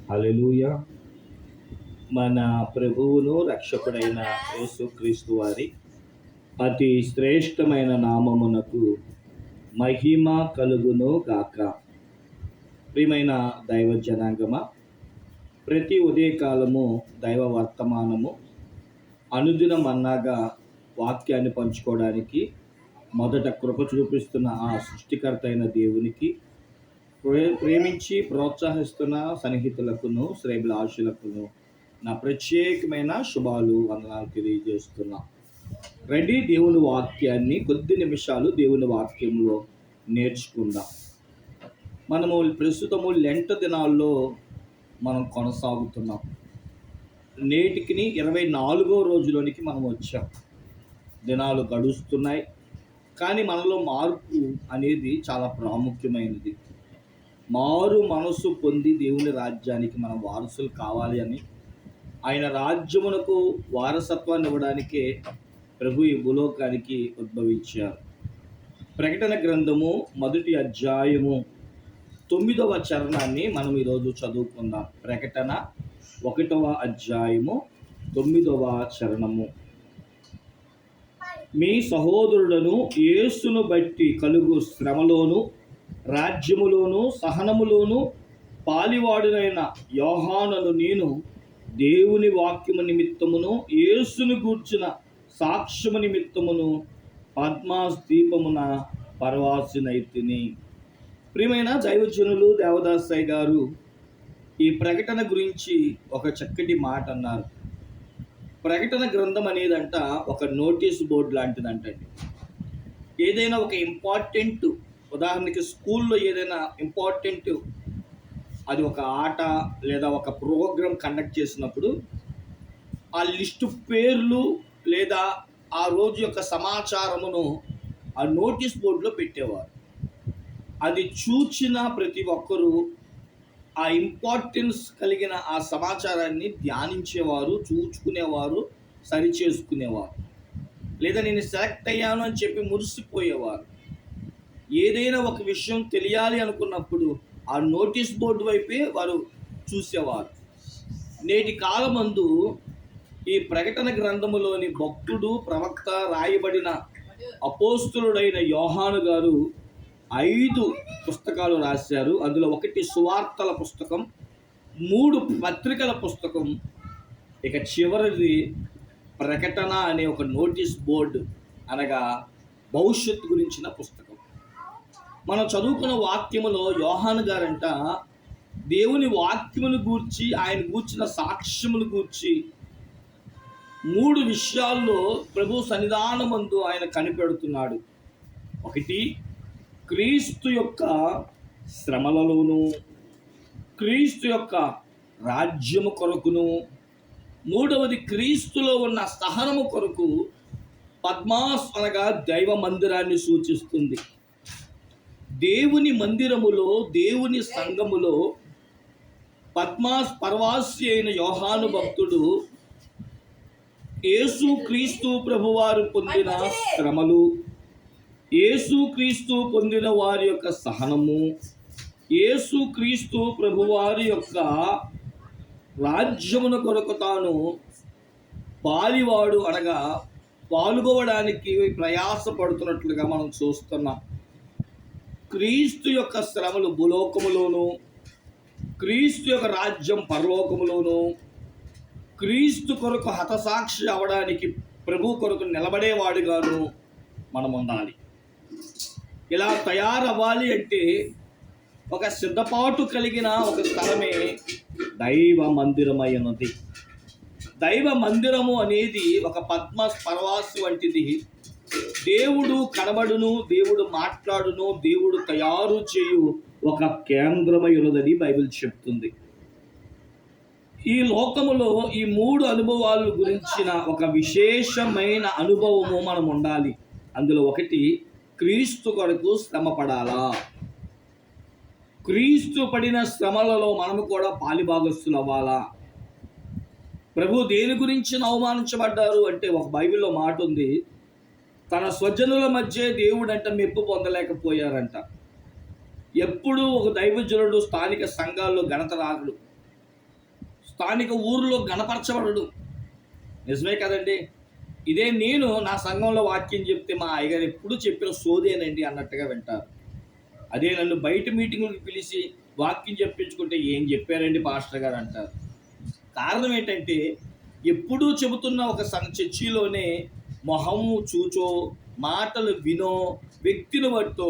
హల్లెలూయా. మన ప్రభువును రక్షకుడైన యేసుక్రీస్తు వారి అతి శ్రేష్టమైన నామమునకు మహిమ కలుగును గాక. ప్రియమైన దైవ జనాంగమా, ప్రతి ఉదయకాలము దైవ వర్తమానము అనుదినం అన్నాగా వాక్యాన్ని పంచుకోవడానికి మొదట కృప చూపిస్తున్న ఆ సృష్టికర్త అయిన దేవునికి, ప్రేమించి ప్రోత్సహిస్తున్న సన్నిహితులకును శ్రేభిలాషులకును నా ప్రత్యేకమైన శుభాలు వందనాలు తెలియజేస్తున్నా. రండి, దేవుని వాక్యాన్ని కొద్ది నిమిషాలు దేవుని వాక్యంలో నేర్చుకుందాం. మనము ప్రస్తుతము లెంట దినాల్లో మనం కొనసాగుతున్నాం. నేటికి 24వ రోజులోనికి మనం వచ్చాం. దినాలు గడుస్తున్నాయి, కానీ మనలో మార్పు అనేది చాలా ప్రాముఖ్యమైనది. మారు మనసు పొంది దేవుని రాజ్యానికి మనం వారసులు కావాలి అని, ఆయన రాజ్యమునకు వారసత్వాన్ని ఇవ్వడానికే ప్రభు ఈ భూలోకానికి ఉద్భవించారు. ప్రకటన గ్రంథము 1వ అధ్యాయము 9వ చరణాన్ని మనం ఈరోజు చదువుకుందాం. ప్రకటన 1వ అధ్యాయము 9వ చరణము. మీ సహోదరులను యేసును బట్టి కలుగు శ్రమలోను రాజ్యములోను సహనములోను పాలివాడునైన యోహానును నేను దేవుని వాక్యము నిమిత్తమును యేసును గూర్చిన సాక్ష్యము నిమిత్తమును పద్మాస్ దీపమున పరవాసినైతిని. ప్రియమైన దైవజనులు దేవదాసయ్య గారు ఈ ప్రకటన గురించి ఒక చక్కటి మాట అన్నారు. ప్రకటన గ్రంథం అనేదంట ఒక నోటీస్ బోర్డు లాంటిదంటండి. ఏదైనా ఒక ఇంపార్టెంట్, ఉదాహరణకి స్కూల్లో ఏదైనా ఇంపార్టెంట్, అది ఒక ఆట లేదా ఒక ప్రోగ్రాం కండక్ట్ చేసినప్పుడు ఆ లిస్టు పేర్లు లేదా ఆ రోజు యొక్క సమాచారమును ఆ నోటీస్ బోర్డులో పెట్టేవారు. అది చూచిన ప్రతి ఒక్కరూ ఆ ఇంపార్టెన్స్ కలిగిన ఆ సమాచారాన్ని ధ్యానించేవారు, చూచుకునేవారు, సరి చేసుకునేవారు. లేదా నేను సెలెక్ట్ అయ్యాను అని చెప్పి మురిసిపోయేవారు. ఏదైనా ఒక విషయం తెలియాలి అనుకున్నప్పుడు ఆ నోటీస్ బోర్డు వైపే వారు చూసేవారు. నేటి కాలమందు ఈ ప్రకటన గ్రంథములోని భక్తుడు, ప్రవక్త, రాయబడిన అపోస్తులుడైన యోహాను గారు 5 పుస్తకాలు రాశారు. అందులో 1 సువార్తల పుస్తకం, 3 పత్రికల పుస్తకం, ఇక చివరిది ప్రకటన అనే ఒక నోటీస్ బోర్డు, అనగా భవిష్యత్తు గురించిన పుస్తకం. మనం చదువుకున్న వాక్యములో యోహాను గారంట దేవుని వాక్యమును గూర్చి, ఆయన గూర్చిన సాక్ష్యమును గూర్చి 3 విషయాల్లో ప్రభు సన్నిధానమందు ఆయన కనిపెడుతున్నాడు. 1, క్రీస్తు యొక్క శ్రమలలోను, క్రీస్తు యొక్క రాజ్యము కొరకును, 3వది క్రీస్తులో ఉన్న సహనము కొరకు పద్మాస్ అనగా దైవ మందిరాన్ని సూచిస్తుంది. దేవుని మందిరములో, దేవుని సంఘములో పద్మాస్ పరవాసి అయిన యోహాను భక్తుడు యేసు క్రీస్తు ప్రభువారు పొందిన శ్రమలు, యేసు క్రీస్తు పొందిన వారి యొక్క సహనము, యేసు క్రీస్తు ప్రభువారి యొక్క రాజ్యమున కొరకు తాను పాలివాడు అనగా పాల్గొవడానికి ప్రయాసపడుతున్నట్లుగా మనం చూస్తున్నాం. క్రీస్తు యొక్క శ్రమలు భూలోకములోను, క్రీస్తు యొక్క రాజ్యం పరలోకములోను, క్రీస్తు కొరకు హతసాక్షి అవడానికి ప్రభు కొరకు నిలబడేవాడుగాను మనం ఉండాలి. ఇలా తయారవ్వాలి అంటే ఒక సిద్ధపాటు కలిగిన ఒక స్థలమే దైవ మందిరమైనది. దైవ మందిరము అనేది ఒక పద్మ పరవాసి వంటిది. దేవుడు కనబడును, దేవుడు మాట్లాడును, దేవుడు తయారు చేయు ఒక కేంద్రమై ఉన్నదని బైబిల్ చెప్తుంది. ఈ లోకములో ఈ 3 అనుభవాల గురించిన ఒక విశేషమైన అనుభవము మనం ఉండాలి. అందులో 1, క్రీస్తు కొరకు శ్రమ పడాలా. క్రీస్తు పడిన శ్రమలలో మనము కూడా పాలిభాగస్తులు అవ్వాలా. ప్రభు దేని గురించి అవమానించబడ్డారు అంటే, ఒక బైబిల్లో మాట ఉంది, తన స్వజనుల మధ్య దేవుడంట మెప్పు పొందలేకపోయారంట. ఎప్పుడు ఒక దైవజనుడు స్థానిక సంఘాల్లో ఘనత రాగడు. స్థానిక ఊరిలో గణపరచబడడు. నిజమే కదండి. ఇదే నేను నా సంఘంలో వాక్యం చెప్తే మా అయ్యగారు ఎప్పుడు చెప్పిన సోదేనండి అన్నట్టుగా వింటారు. అదే నన్ను బయట మీటింగులకు పిలిచి వాక్యం చెప్పించుకుంటే ఏం చెప్పారండి పాస్టర్ గారు అంటారు. కారణం ఏంటంటే ఎప్పుడూ చెబుతున్న ఒక చర్చిలోనే మొహము చూచో మాటలు వినో వ్యక్తిని బట్టో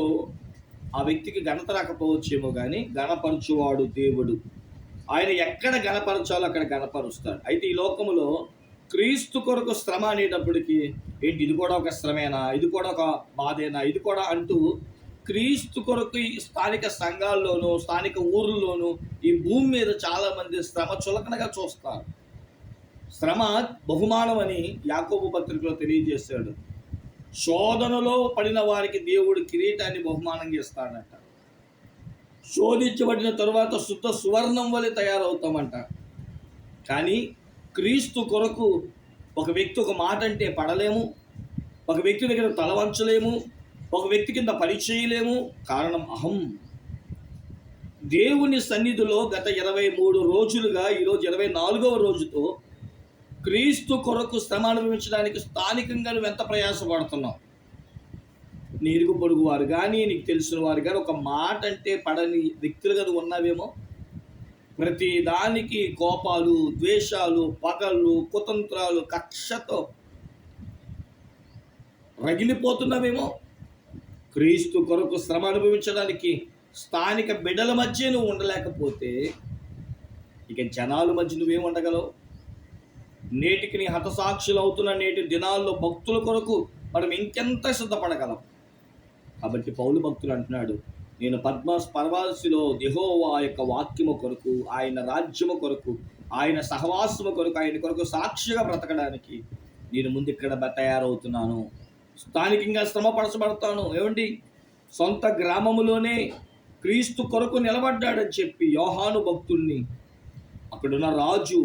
ఆ వ్యక్తికి ఘనత రాకపోవచ్చేమో కానీ గణపరచువాడు దేవుడు. ఆయన ఎక్కడ గణపరచాలో అక్కడ గణపరుస్తాడు. అయితే ఈ లోకములో క్రీస్తు కొరకు శ్రమ అనేటప్పటికీ ఏంటి ఇది కూడా ఒక శ్రమేనా, ఇది కూడా ఒక బాధేనా, ఇది కూడా అంటూ క్రీస్తు కొరకు ఈ స్థానిక సంఘాల్లోనూ స్థానిక ఊర్లలోనూ ఈ భూమి మీద చాలామంది శ్రమ చులకనగా చూస్తారు. శ్రమ బహుమానం అని యాకోబు పత్రికలో తెలియజేశాడు. శోధనలో పడిన వారికి దేవుడు కిరీటాన్ని బహుమానంగా ఇస్తాడట. శోధించబడిన తరువాత శుద్ధ సువర్ణం వలె తయారవుతామంట. కానీ క్రీస్తు కొరకు ఒక వ్యక్తి ఒక మాట అంటే పడలేము, ఒక వ్యక్తి దగ్గర తల వంచలేము, ఒక వ్యక్తి కింద పని చేయలేము. కారణం అహం. దేవుని సన్నిధిలో గత 23 రోజులుగా ఈరోజు 24వ రోజుతో క్రీస్తు కొరకు శ్రమ అనుభవించడానికి స్థానికంగా నువ్వు ఎంత ప్రయాసపడుతున్నావు? నీరుగు పొరుగు వారు కానీ నీకు తెలిసిన వారు కానీ ఒక మాట అంటే పడని వ్యక్తులుగా నువ్వు ఉన్నావేమో. ప్రతి దానికి కోపాలు, ద్వేషాలు, పగళ్ళు, కుతంత్రాలు, కక్షతో రగిలిపోతున్నావేమో. క్రీస్తు కొరకు శ్రమ అనుభవించడానికి స్థానిక బిడ్డల మధ్య నువ్వు ఉండలేకపోతే ఇక జనాల మధ్య నువ్వేం ఉండగలవు? నేటికి నీ హతసాక్షులు అవుతున్న నేటి దినాల్లో భక్తుల కొరకు మనం ఇంకెంత సిద్ధపడగలం. కాబట్టి పౌలు భక్తులు అంటున్నాడు, నేను పద్మస్ పర్వాసిలో యెహోవా యొక్క వాక్యము కొరకు, ఆయన రాజ్యము కొరకు, ఆయన సహవాసము కొరకు, ఆయన కొరకు సాక్షిగా బ్రతకడానికి నేను ముందు ఇక్కడ తయారవుతున్నాను. స్థానికంగా శ్రమపరచబడతాను. ఏమండి, సొంత గ్రామములోనే క్రీస్తు కొరకు నిలబడ్డాడని చెప్పి యోహాను భక్తుల్ని అక్కడున్న రాజు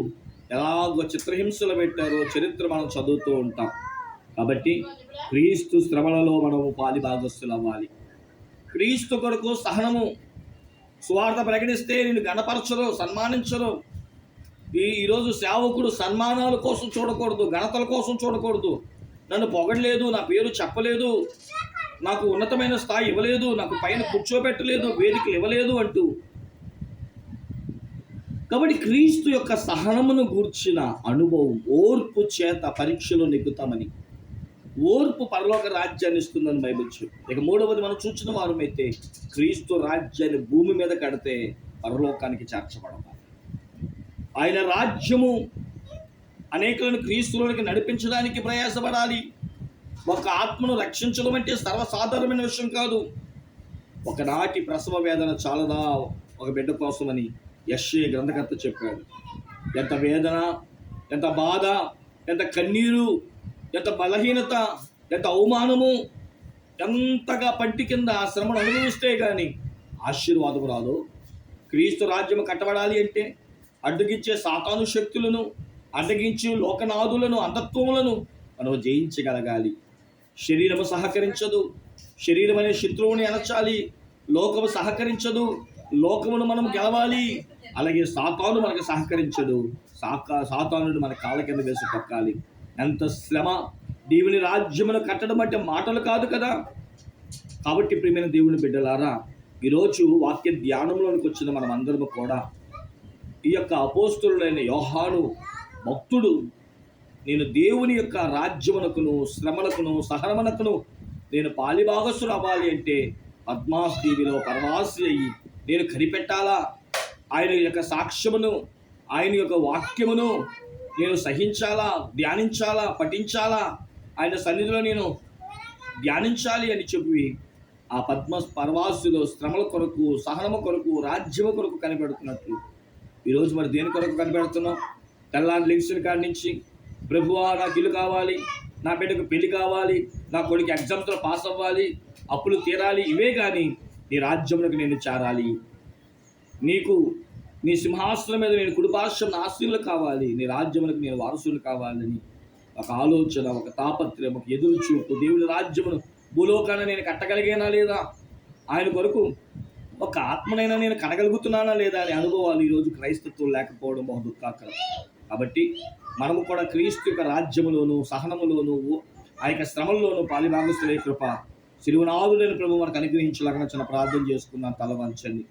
ఎలాగో చిత్రహింసలు పెట్టారో చరిత్ర మనం చదువుతూ ఉంటాం. కాబట్టి క్రీస్తు శ్రమలలో మనము పాలిభాగస్తులు అవ్వాలి. క్రీస్తు కొరకు సహనము. సువార్త ప్రకటిస్తే నిన్ను గణపరచరు, సన్మానించరు. ఈరోజు సేవకుడు సన్మానాల కోసం చూడకూడదు, ఘనతల కోసం చూడకూడదు. నన్ను పొగడలేదు, నా పేరు చెప్పలేదు, నాకు ఉన్నతమైన స్థాయి ఇవ్వలేదు, నాకు పైన కూర్చోబెట్టలేదు, వేదికలు ఇవ్వలేదు అంటూ. కాబట్టి క్రీస్తు యొక్క సహనమును గూర్చిన అనుభవం, ఓర్పు చేత పరీక్షలో నెగ్గుతామని. ఓర్పు పరలోక రాజ్యాన్ని ఇస్తుందని బైబిల్ చెప్పు. ఇక మూడవది మనం చూసిన వారమైతే క్రీస్తు రాజ్యాన్ని భూమి మీద కడితే పరలోకానికి చేర్చబడతాం. ఆయన రాజ్యము అనేకులను క్రీస్తులోనికి నడిపించడానికి ప్రయాసపడాలి. ఒక ఆత్మను రక్షించడం అంటే సర్వసాధారణమైన విషయం కాదు. ఒకనాటి ప్రసవ వేదన చాలదా ఒక బిడ్డ కోసమని యెషయా గ్రంథకర్త చెప్పాడు. ఎంత వేదన, ఎంత బాధ, ఎంత కన్నీరు, ఎంత బలహీనత, ఎంత అవమానము, ఎంతగా పంటి కింద ఆ శ్రమను అనుభవిస్తే కానీ ఆశీర్వాదం రాదు. క్రీస్తు రాజ్యం కట్టబడాలి అంటే అడ్డగించే సాతాను శక్తులను, అడ్డగించే లోకనాథులను, అంధత్వములను మనం జయించగలగాలి. శరీరము సహకరించదు. శరీరం అనే శత్రువుని అణచాలి. లోకము సహకరించదు. లోకమును మనం గెలవాలి. అలాగే సాతాను మనకు సహకరించడు. సాతానుడు మన కాళ్ళ కింద వేసి తొక్కాలి. ఎంత శ్రమ! దేవుని రాజ్యమును కట్టడం అంటే మాటలు కాదు కదా. కాబట్టి ప్రియమైన దేవుని బిడ్డలారా, ఈరోజు వాక్య ధ్యానంలోనికి వచ్చిన మనం అందరము కూడా ఈ యొక్క అపోస్తలుడైన యోహాను భక్తుడు, నేను దేవుని యొక్క రాజ్యమునకును శ్రమలకును సహనమునకును నేను పాలిభాగస్తులు అవ్వాలి అంటే పద్మాస్ దీవిలో పరవాసి అయ్యి నేను కనిపెట్టాలా. ఆయన యొక్క సాక్ష్యమును, ఆయన యొక్క వాక్యమును నేను సహించాలా, ధ్యానించాలా, పఠించాలా, ఆయన సన్నిధిలో నేను ధ్యానించాలి అని చెప్పి ఆ పర్వాసులో శ్రమల కొరకు, సహనము కొరకు, రాజ్యము కొరకు కనిపెడుతున్నట్లు ఈరోజు మరి దేని కొరకు కనిపెడుతున్నాం? తెల్లారి లెగ్సిన కాడి నుంచి ప్రభువా నాకు ఇల్లు కావాలి, నా బిడ్డకు పెళ్లి కావాలి, నా కొడుకు ఎగ్జామ్స్లో పాస్ అవ్వాలి, అప్పులు తీరాలి, ఇవే కానీ నీ రాజ్యములకు నేను చేరాలి, నీకు నీ సింహాసనం మీద నేను కుడిపార్శ్వం ఆశీర్లు కావాలి, నీ రాజ్యములకు నేను వారసులు కావాలని ఒక ఆలోచన, ఒక తాపత్రయం, ఒక ఎదురు చూపు, దేవుని రాజ్యమును భూలోకాన్ని నేను కట్టగలిగేనా లేదా, ఆయన కొరకు ఒక ఆత్మనైనా నేను కనగలుగుతున్నానా లేదా అనే అనుభవాలు ఈరోజు క్రైస్తత్వం లేకపోవడం బహు దుఃఖాకరం. కాబట్టి మనము కూడా క్రీస్తు యొక్క రాజ్యములోను, సహనములోను, ఆ యొక్క శ్రమల్లోను పాలిభాగస్తులే కృప సిరునాథుడైన ప్రభు మనకు అనుగ్రహించలాగా చిన్న ప్రార్థన చేసుకున్నాను. తల వంచండి.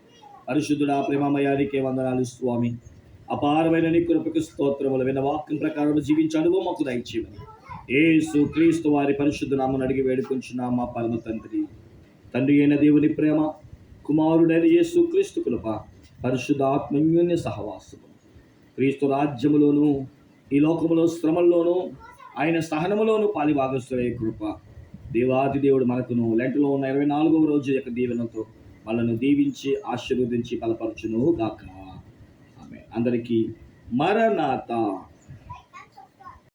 పరిశుద్ధుడా, ప్రేమమయానికే వందనాలు స్వామి. అపారమైన నీ కృపకు స్తోత్రములు. విన్న వాక్యం ప్రకారం జీవించే అనుభవం మాకు దయచేయమని యేసు క్రీస్తు వారి పరిశుద్ధ నామమున అడిగి వేడుకొంచున్నాం మా పరమ తండ్రి. తండ్రి అయిన దేవుని ప్రేమ, కుమారుడైన యేసు క్రీస్తు కృప, పరిశుద్ధాత్మన్యోన్య సహవాసము క్రీస్తు రాజ్యములోను, ఈ లోకములో శ్రమల్లోనూ, ఆయన సహనములోను పాలిభాగస్తులే కృప దేవాది దేవుడు మనకును లెంటలో ఉన్న 24వ రోజు యొక్క దీవెనతో వాళ్ళను దీవించి ఆశీర్వదించి బలపరచును గాక. ఆమేన్. అందరికీ మరణాత.